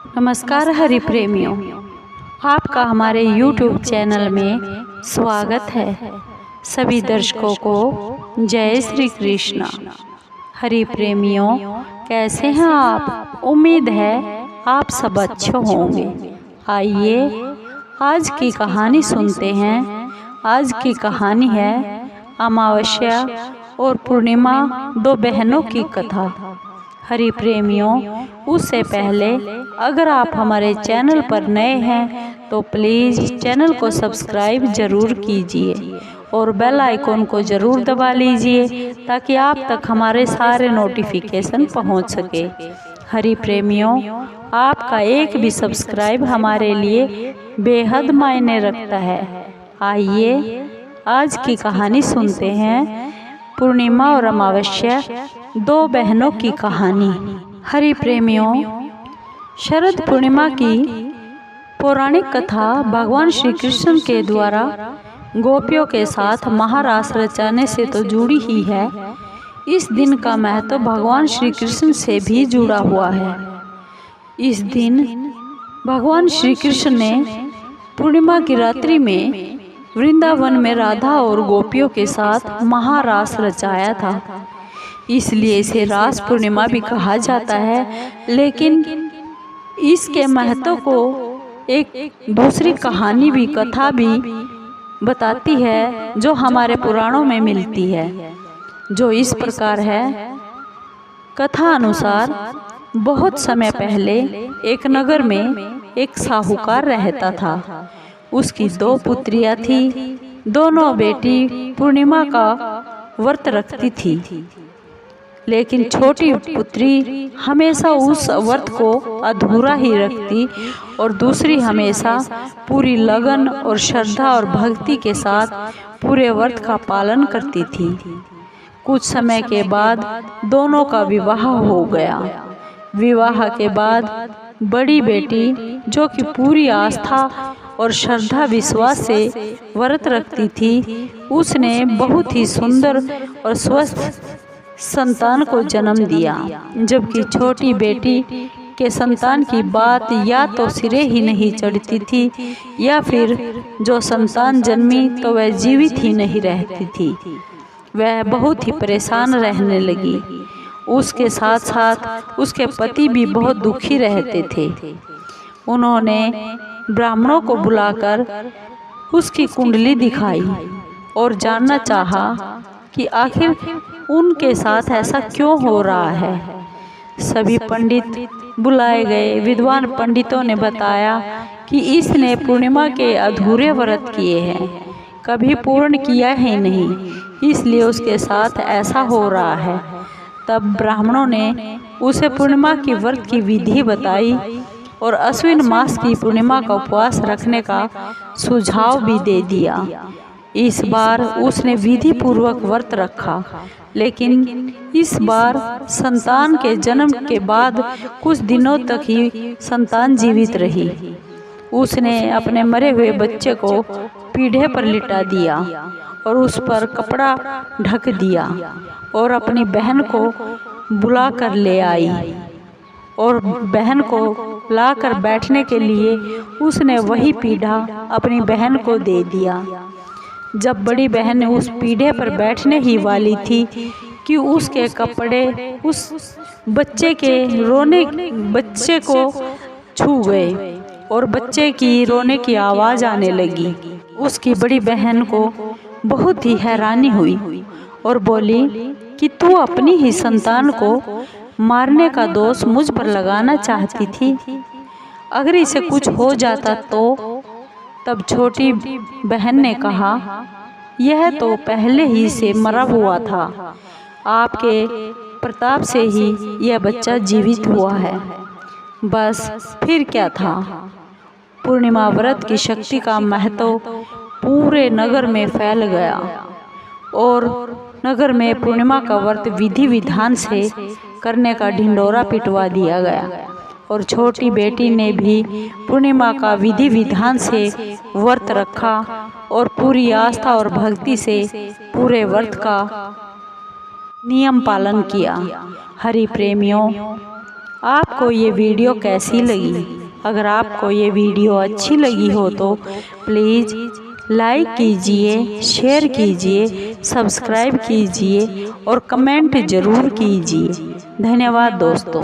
नमस्कार हरि प्रेमियों, आपका हमारे YouTube चैनल में स्वागत है। सभी दर्शकों को जय श्री कृष्णा। हरि प्रेमियों, कैसे हैं आप? उम्मीद है आप सब अच्छे होंगे। आइए आज की कहानी सुनते हैं। आज की कहानी है अमावस्या और पूर्णिमा, दो बहनों की कथा। हरि प्रेमियों, उससे पहले अगर आप हमारे चैनल पर नए हैं तो प्लीज़ चैनल को सब्सक्राइब ज़रूर कीजिए और बेल आइकॉन को ज़रूर दबा लीजिए ताकि आप तक हमारे सारे नोटिफिकेशन पहुंच सके। हरि प्रेमियों, आपका एक भी सब्सक्राइब हमारे लिए बेहद मायने रखता है। आइए आज की कहानी सुनते हैं। पूर्णिमा और अमावस्या, दो बहनों की कहानी। हरि प्रेमियों, शरद पूर्णिमा की पौराणिक कथा भगवान श्री कृष्ण के द्वारा गोपियों के साथ महारास रचाने से तो जुड़ी ही है। इस दिन का महत्व भगवान श्री कृष्ण से भी जुड़ा हुआ है। इस दिन भगवान श्री कृष्ण ने पूर्णिमा की रात्रि में वृंदावन में राधा और गोपियों के साथ महारास रचाया था, इसलिए इसे रास पूर्णिमा भी कहा जाता है। लेकिन इसके महत्व को एक दूसरी कहानी भी, कथा भी बताती है जो हमारे पुराणों में मिलती है, जो इस प्रकार है। कथा अनुसार बहुत समय पहले एक नगर में एक साहूकार रहता था। उसकी दो पुत्रियां थी। दोनों बेटी पूर्णिमा का व्रत रखती थी, लेकिन छोटी पुत्री हमेशा उस व्रत को अधूरा ही रखती और दूसरी हमेशा पूरी लगन और श्रद्धा और भक्ति के साथ पूरे व्रत का पालन करती थी। कुछ समय के बाद दोनों का विवाह हो गया। विवाह के बाद बड़ी बेटी, जो कि पूरी आस्था और श्रद्धा विश्वास से व्रत रखती थी, उसने बहुत ही सुंदर और स्वस्थ संतान को जन्म दिया, जबकि छोटी बेटी के संतान की बात या तो सिरे ही नहीं चढ़ती थी या फिर जो संतान जन्मी तो वह जीवित ही नहीं रहती थी। वह बहुत ही परेशान रहने लगी। उसके साथ साथ उसके पति भी बहुत दुखी रहते थे। उन्होंने ब्राह्मणों को बुलाकर उसकी कुंडली दिखाई और जानना चाहा कि आखिर उनके साथ ऐसा क्यों हो रहा है। सभी पंडित बुलाए गए। विद्वान पंडितों ने बताया कि इसने पूर्णिमा के अधूरे व्रत किए हैं, कभी पूर्ण किया ही नहीं, इसलिए उसके साथ ऐसा हो रहा है। तब ब्राह्मणों ने उसे पूर्णिमा की व्रत की विधि बताई और अश्विन मास की पूर्णिमा का उपवास रखने का सुझाव भी दे दिया। इस बार उसने विधि पूर्वक व्रत रखा, लेकिन इस बार संतान के जन्म के बाद कुछ दिनों तक ही संतान जीवित रही। उसने अपने मरे हुए बच्चे को पीढ़े पर लिटा दिया और उस पर कपड़ा ढक दिया और अपनी बहन को बुला कर ले आई और बहन को लाकर बैठने के लिए उसने वही पीढ़ा अपनी बहन को दे दिया। जब बड़ी बहन उस पीढ़े पर बैठने ही वाली थी कि उसके कपड़े उस बच्चे को छू गए और बच्चे की रोने की आवाज़ आने लगी। उसकी बड़ी बहन को बहुत ही हैरानी हुई और बोली कि तू अपनी ही संतान को मारने का दोष मुझ पर लगाना चाहती थी। अगर इसे कुछ हो जाता तो? तब छोटी बहन ने कहा, यह तो पहले ही से मरा हुआ था, आपके प्रताप से ही यह बच्चा जीवित हुआ है, बस फिर क्या था। पूर्णिमा व्रत की शक्ति का महत्व पूरे नगर में फैल गया और नगर में पूर्णिमा का व्रत विधि विधान से करने का ढिंढोरा पिटवा दिया गया और छोटी बेटी ने भी पूर्णिमा का विधि विधान से व्रत रखा और पूरी आस्था और भक्ति से पूरे व्रत का नियम पालन किया। हरि प्रेमियों, आपको आपको ये वीडियो कैसी लगी। अगर आपको ये वीडियो अच्छी लगी हो तो प्लीज़ लाइक कीजिए, शेयर कीजिए, सब्सक्राइब कीजिए और कमेंट ज़रूर कीजिए। धन्यवाद दोस्तों।